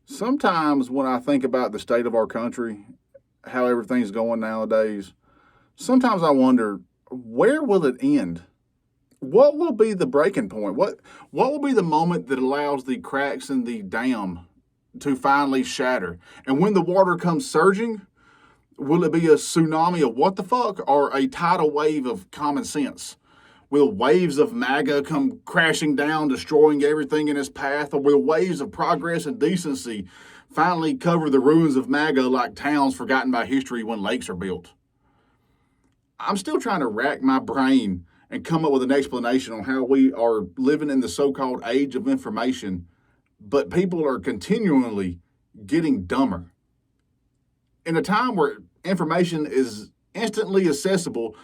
Sometimes when I think about the state of our country, how everything's going nowadays, sometimes I wonder, where will it end? What will be the breaking point? What will be the moment that allows the cracks in the dam to finally shatter? And when the water comes surging, will it be a tsunami of what the fuck or a tidal wave of common sense? Will waves of Maga come crashing down, destroying everything in its path? Or will waves of progress and decency finally cover the ruins of Maga like towns forgotten by history when lakes are built? I'm still trying to rack my brain and come up with an explanation on how we are living in the so called age of information, but people are continually getting dumber. In a time where information is instantly accessible,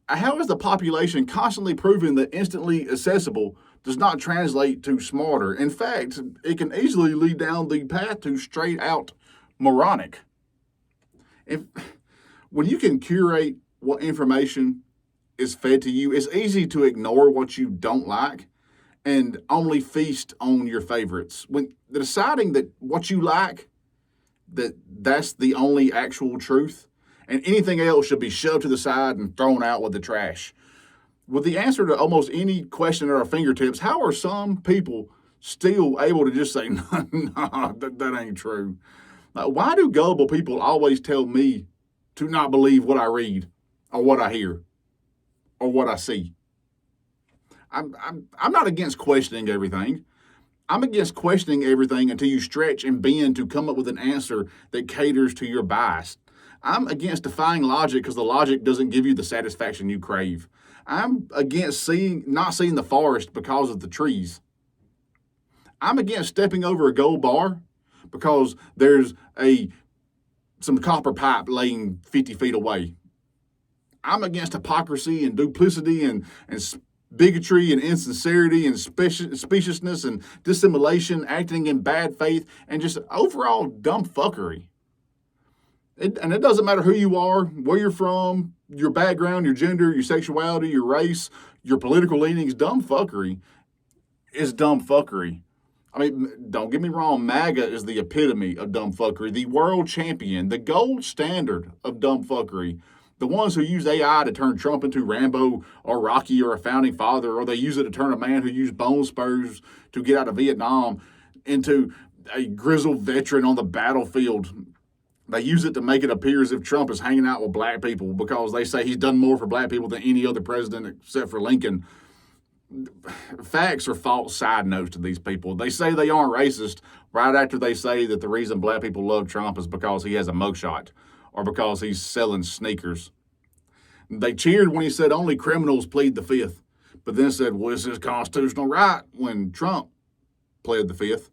how is the population constantly proving that instantly accessible does not translate to smarter? In fact, it can easily lead down the path to straight out moronic. If when you can curate what information is fed to you, it's easy to ignore what you don't like and only feast on your favorites. When deciding that what you like, that's the only actual truth, and anything else should be shoved to the side and thrown out with the trash. With the answer to almost any question at our fingertips, how are some people still able to just say, no, no, that ain't true? Why do gullible people always tell me to not believe what I read or what I hear or what I see? I'm not against questioning everything. I'm against questioning everything until you stretch and bend to come up with an answer that caters to your bias. I'm against defying logic because the logic doesn't give you the satisfaction you crave. I'm against not seeing the forest because of the trees. I'm against stepping over a gold bar because there's some copper pipe laying 50 feet away. I'm against hypocrisy and duplicity and bigotry and insincerity and speciousness and dissimulation, acting in bad faith, and just overall dumb fuckery. And it doesn't matter who you are, where you're from, your background, your gender, your sexuality, your race, your political leanings. Dumb fuckery is dumb fuckery. I mean, don't get me wrong, MAGA is the epitome of dumb fuckery, the world champion, the gold standard of dumb fuckery. The ones who use AI to turn Trump into Rambo or Rocky or a founding father, or they use it to turn a man who used bone spurs to get out of Vietnam into a grizzled veteran on the battlefield. They use it to make it appear as if Trump is hanging out with black people because they say he's done more for black people than any other president except for Lincoln. Facts are false side notes to these people. They say they aren't racist right after they say that the reason black people love Trump is because he has a mugshot or because he's selling sneakers. They cheered when he said only criminals plead the fifth, but then said, well, it's his constitutional right when Trump pled the fifth.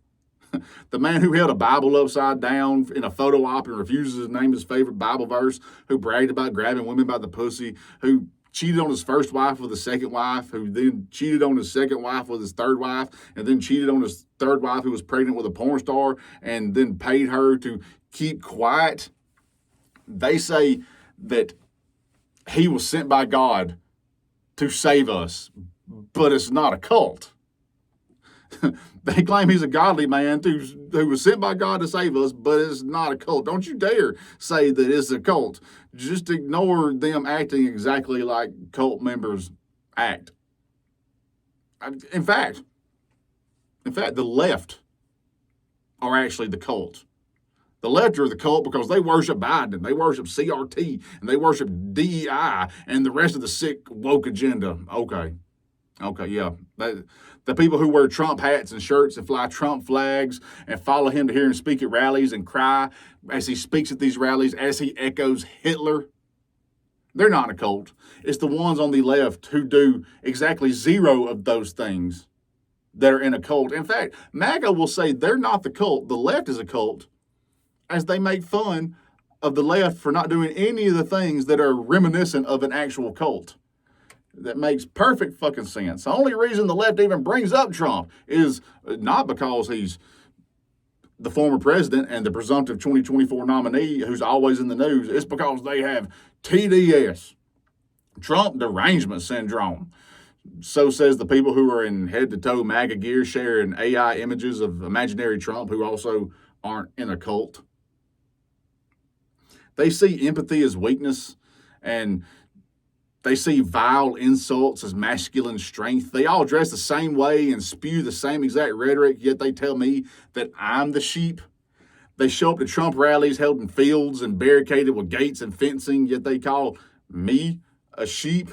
The man who held a Bible upside down in a photo op and refuses to name his favorite Bible verse, who bragged about grabbing women by the pussy, who cheated on his first wife with his second wife, who then cheated on his second wife with his third wife, and then cheated on his third wife who was pregnant with a porn star and then paid her to keep quiet. They say that he was sent by God to save us, but it's not a cult. They claim he's a godly man who was sent by God to save us, but it's not a cult. Don't you dare say that it's a cult. Just ignore them acting exactly like cult members act. In fact, the left are actually the cult. The left are the cult because they worship Biden, they worship CRT, and they worship DEI and the rest of the sick woke agenda. Okay, yeah. The people who wear Trump hats and shirts and fly Trump flags and follow him to hear him speak at rallies and cry as he speaks at these rallies, as he echoes Hitler, they're not a cult. It's the ones on the left who do exactly zero of those things that are in a cult. In fact, MAGA will say they're not the cult. The left is a cult, as they make fun of the left for not doing any of the things that are reminiscent of an actual cult. That makes perfect fucking sense. The only reason the left even brings up Trump is not because he's the former president and the presumptive 2024 nominee who's always in the news. It's because they have TDS, Trump derangement syndrome. So says the people who are in head-to-toe MAGA gear sharing AI images of imaginary Trump who also aren't in a cult. They see empathy as weakness, and they see vile insults as masculine strength. They all dress the same way and spew the same exact rhetoric, yet they tell me that I'm the sheep. They show up to Trump rallies held in fields and barricaded with gates and fencing, yet they call me a sheep.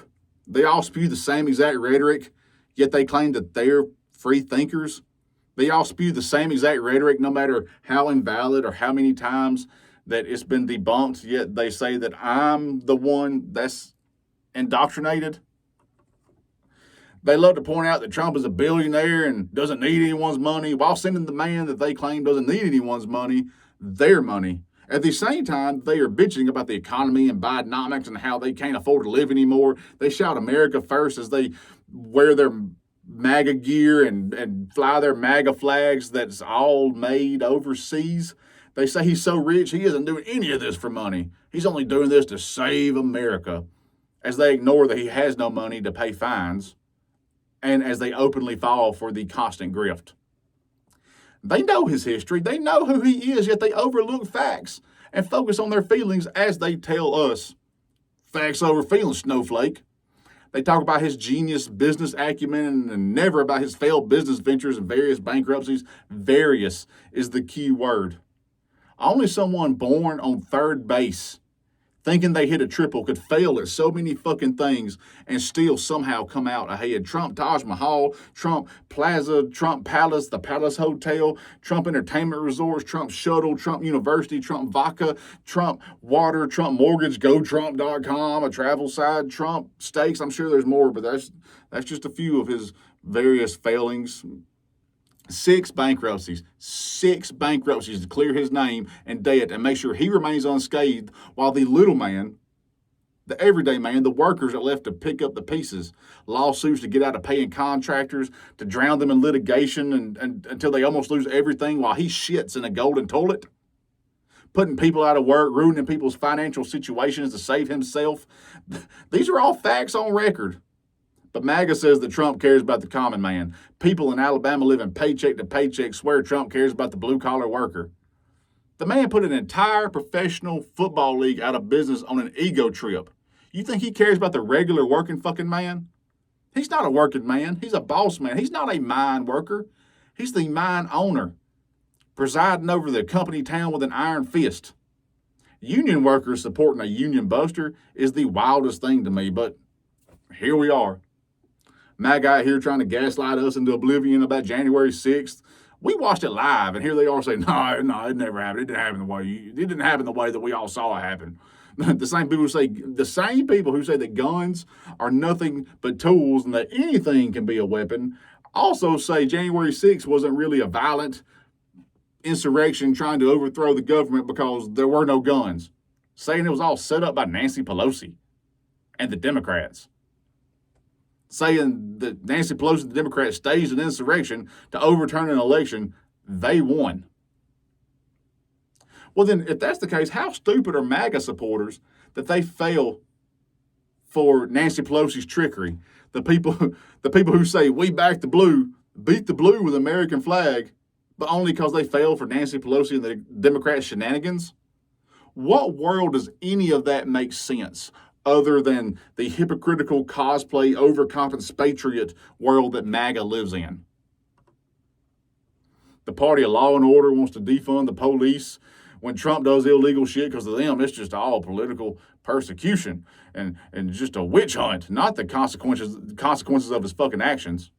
They all spew the same exact rhetoric, yet they claim that they're free thinkers. They all spew the same exact rhetoric, no matter how invalid or how many times that it's been debunked, yet they say that I'm the one that's indoctrinated. They love to point out that Trump is a billionaire and doesn't need anyone's money while sending the man that they claim doesn't need anyone's money their money. At the same time, they are bitching about the economy and Bidenomics and how they can't afford to live anymore. They shout America first as they wear their MAGA gear and fly their MAGA flags that's all made overseas. They say he's so rich, he isn't doing any of this for money. He's only doing this to save America, as they ignore that he has no money to pay fines and as they openly fall for the constant grift. They know his history. They know who he is, yet they overlook facts and focus on their feelings as they tell us. Facts over feelings, snowflake. They talk about his genius business acumen and never about his failed business ventures and various bankruptcies. Various is the key word. Only someone born on third base, thinking they hit a triple, could fail at so many fucking things and still somehow come out ahead. Trump Taj Mahal, Trump Plaza, Trump Palace, the Palace Hotel, Trump Entertainment Resorts, Trump Shuttle, Trump University, Trump Vodka, Trump Water, Trump Mortgage, GoTrump.com, a travel site, Trump Steaks. I'm sure there's more, but that's just a few of his various failings. 6 bankruptcies to clear his name and debt and make sure he remains unscathed, while the little man, the everyday man, the workers are left to pick up the pieces. Lawsuits to get out of paying contractors, to drown them in litigation and until they almost lose everything while he shits in a golden toilet. Putting people out of work, ruining people's financial situations to save himself. These are all facts on record. But MAGA says that Trump cares about the common man. People in Alabama living paycheck to paycheck swear Trump cares about the blue-collar worker. The man put an entire professional football league out of business on an ego trip. You think he cares about the regular working fucking man? He's not a working man. He's a boss man. He's not a mine worker. He's the mine owner, presiding over the company town with an iron fist. Union workers supporting a union buster is the wildest thing to me, but here we are. MAGA out here trying to gaslight us into oblivion about January 6th. We watched it live, and here they are saying, no, it never happened. It didn't happen the way that we all saw it happen. The same people who say that guns are nothing but tools and that anything can be a weapon also say January 6th wasn't really a violent insurrection trying to overthrow the government because there were no guns, saying it was all set up by Nancy Pelosi and the Democrats. Saying that Nancy Pelosi and the Democrats staged an insurrection to overturn an election they won. Well, then, if that's the case, how stupid are MAGA supporters that they fell for Nancy Pelosi's trickery? The people who say we back the blue, beat the blue with American flag, but only because they fell for Nancy Pelosi and the Democrats' shenanigans? What world does any of that make sense other than the hypocritical cosplay overcompenspatriot world that MAGA lives in? The party of law and order wants to defund the police when Trump does illegal shit, because to them it's just all political persecution and just a witch hunt, not the consequences of his fucking actions.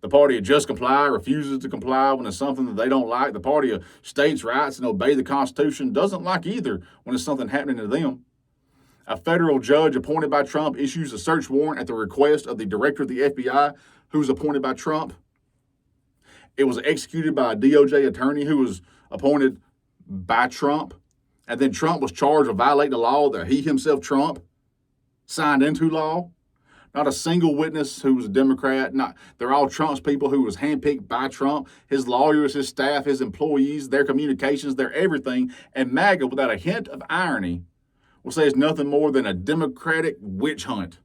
The party of just comply refuses to comply when it's something that they don't like. The party of states' rights and obey the Constitution doesn't like either when it's something happening to them. A federal judge appointed by Trump issues a search warrant at the request of the director of the FBI, who was appointed by Trump. It was executed by a DOJ attorney who was appointed by Trump. And then Trump was charged with violating the law that he himself, Trump, signed into law. Not a single witness who was a Democrat. They're all Trump's people who was handpicked by Trump, his lawyers, his staff, his employees, their communications, their everything. And MAGA, without a hint of irony, will say it's nothing more than a Democratic witch hunt.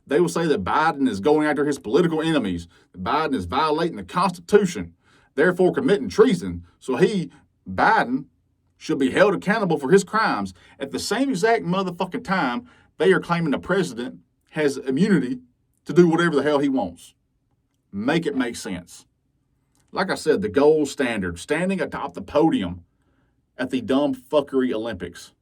They will say that Biden is going after his political enemies, that Biden is violating the Constitution, therefore committing treason. So Biden, should be held accountable for his crimes. At the same exact motherfucking time, they are claiming the president has immunity to do whatever the hell he wants. Make it make sense. Like I said, the gold standard, standing atop the podium at the dumb fuckery Olympics.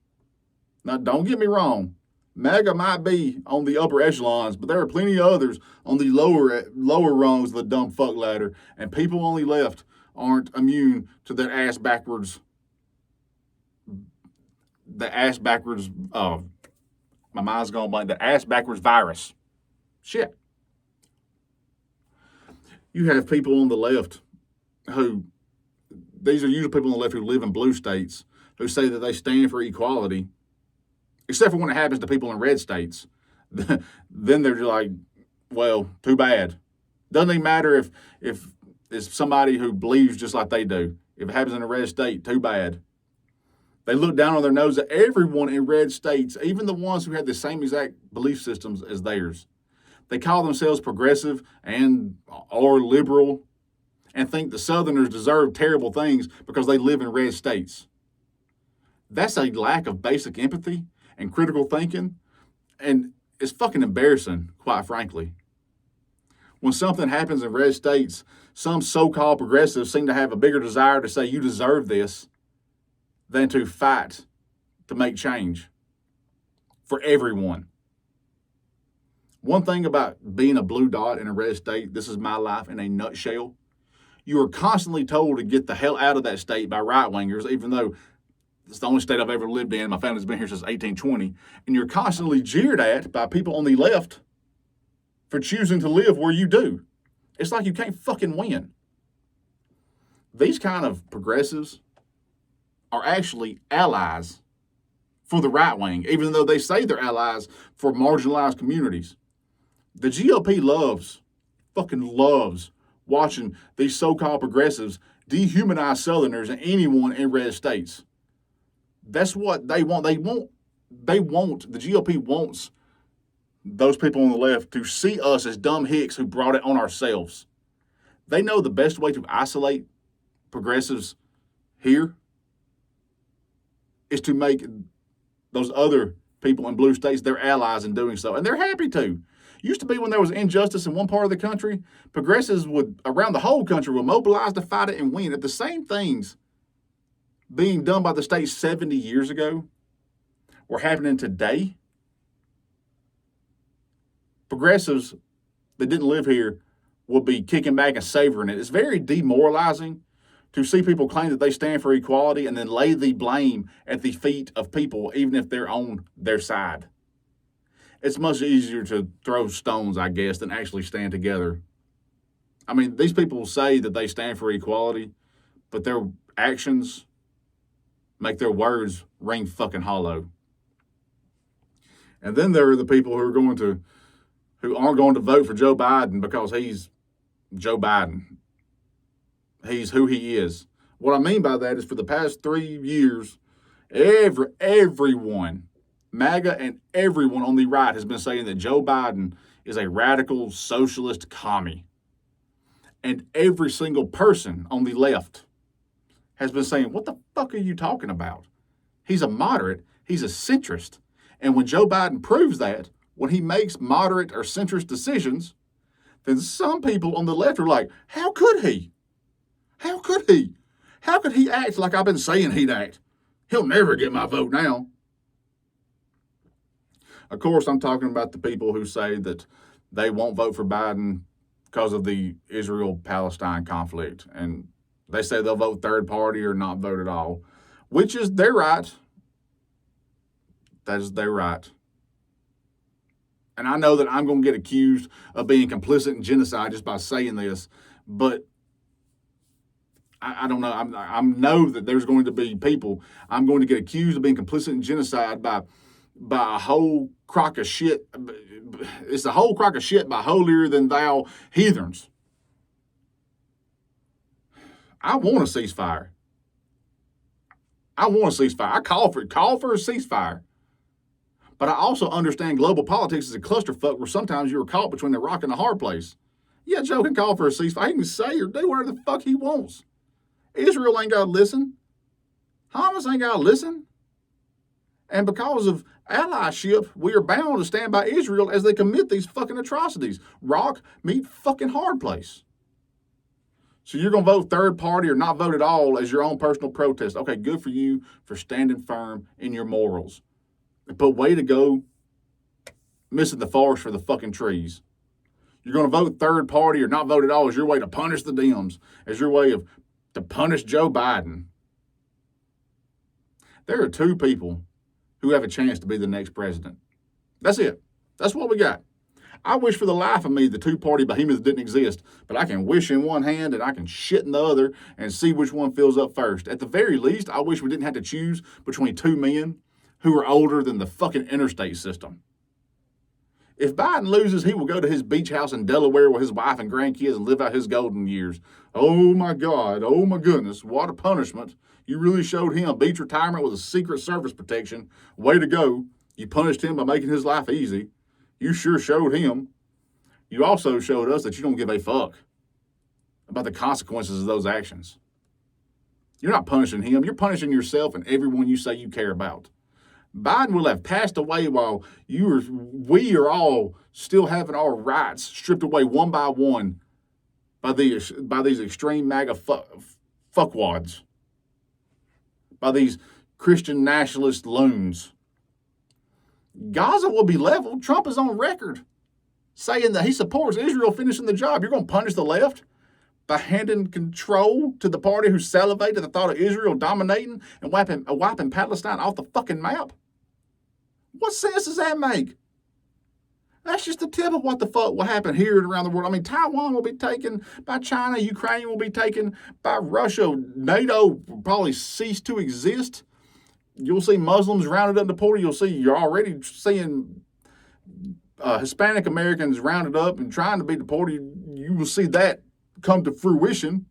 Now, don't get me wrong. Maga might be on the upper echelons, but there are plenty of others on the lower rungs of the dumb fuck ladder, and people on the left aren't immune to that ass backwards. My mind's going blank. The ass backwards virus. Shit. You have people on the left these are usually people on the left who live in blue states who say that they stand for equality, except for when it happens to people in red states. Then they're just like, well, too bad. Doesn't even matter if it's somebody who believes just like they do. If it happens in a red state, too bad. They look down on their nose at everyone in red states, even the ones who have the same exact belief systems as theirs. They call themselves progressive or liberal and think the Southerners deserve terrible things because they live in red states. That's a lack of basic empathy and critical thinking, and it's fucking embarrassing, quite frankly. When something happens in red states, some so-called progressives seem to have a bigger desire to say you deserve this than to fight to make change for everyone. One thing about being a blue dot in a red state, this is my life in a nutshell, you are constantly told to get the hell out of that state by right-wingers, even though it's the only state I've ever lived in. My family's been here since 1820. And you're constantly jeered at by people on the left for choosing to live where you do. It's like you can't fucking win. These kind of progressives are actually allies for the right wing, even though they say they're allies for marginalized communities. The GOP fucking loves watching these so-called progressives dehumanize Southerners and anyone in red states. That's what they want. The GOP wants those people on the left to see us as dumb hicks who brought it on ourselves. They know the best way to isolate progressives here is to make those other people in blue states their allies in doing so. And they're happy to. Used to be when there was injustice in one part of the country, progressives around the whole country would mobilize to fight it and win. If the same things being done by the state 70 years ago were happening today, progressives that didn't live here would be kicking back and savoring it. It's very demoralizing to see people claim that they stand for equality and then lay the blame at the feet of people, even if they're on their side. It's much easier to throw stones, I guess, than actually stand together. I mean, these people say that they stand for equality, but their actions make their words ring fucking hollow. And then there are the people who aren't going to vote for Joe Biden because he's Joe Biden. He's who he is. What I mean by that is for the past 3 years, everyone, MAGA and everyone on the right has been saying that Joe Biden is a radical socialist commie. And every single person on the left has been saying, what the fuck are you talking about? He's a moderate. He's a centrist. And when Joe Biden proves that, when he makes moderate or centrist decisions, then some people on the left are like, how could he? How could he? How could he act like I've been saying he'd act? He'll never get my vote now. Of course, I'm talking about the people who say that they won't vote for Biden because of the Israel-Palestine conflict. And they say they'll vote third party or not vote at all, which is their right. That is their right. And I know that I'm going to get accused of being complicit in genocide just by saying this, but I don't know. I know that there's going to be people I'm going to get accused of being complicit in genocide by a whole crock of shit. It's a whole crock of shit by holier than thou heathens. I want a ceasefire. I call for a ceasefire. But I also understand global politics is a clusterfuck where sometimes you're caught between a rock and a hard place. Yeah, Joe can call for a ceasefire. He can say or do whatever the fuck he wants. Israel ain't got to listen. Hamas ain't got to listen. And because of allyship, we are bound to stand by Israel as they commit these fucking atrocities. Rock, meet fucking hard place. So you're going to vote third party or not vote at all as your own personal protest. Okay, good for you for standing firm in your morals. But way to go missing the forest for the fucking trees. You're going to vote third party or not vote at all as your way to punish the Dems, as your way to punish Joe Biden. There are two people who have a chance to be the next president. That's it. That's what we got. I wish for the life of me the two-party behemoth didn't exist, but I can wish in one hand and I can shit in the other and see which one fills up first. At the very least, I wish we didn't have to choose between two men who are older than the fucking interstate system. If Biden loses, he will go to his beach house in Delaware with his wife and grandkids and live out his golden years. Oh my God, oh my goodness, what a punishment. You really showed him beach retirement with a Secret Service protection. Way to go. You punished him by making his life easy. You sure showed him. You also showed us that you don't give a fuck about the consequences of those actions. You're not punishing him. You're punishing yourself and everyone you say you care about. Biden will have passed away while we are all still having our rights stripped away one by one by these extreme MAGA fuckwads, by these Christian nationalist loons. Gaza will be leveled. Trump is on record saying that he supports Israel finishing the job. You're going to punish the left by handing control to the party who salivated at the thought of Israel dominating and wiping Palestine off the fucking map? What sense does that make? That's just the tip of what the fuck will happen here and around the world. I mean, Taiwan will be taken by China. Ukraine will be taken by Russia. NATO will probably cease to exist. You'll see Muslims rounded up deported. You're already seeing Hispanic Americans rounded up and trying to be deported. You will see that come to fruition.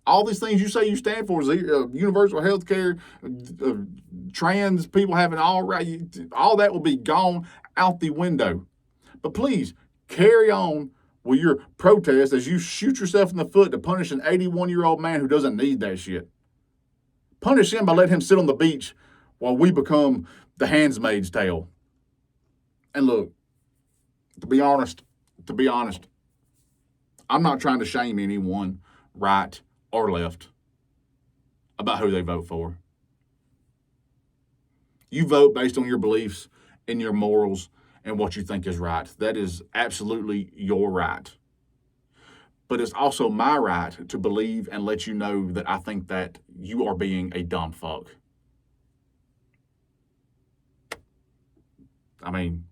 All these things you say you stand for is universal health care, trans people having all that will be gone out the window. But please, carry on with your protest as you shoot yourself in the foot to punish an 81-year-old man who doesn't need that shit. Punish him by letting him sit on the beach while we become the handmaid's tale. And look, to be honest, I'm not trying to shame anyone, right or left, about who they vote for. You vote based on your beliefs and your morals and what you think is right. That is absolutely your right. But it's also my right to believe and let you know that I think that you are being a dumb fuck. I mean,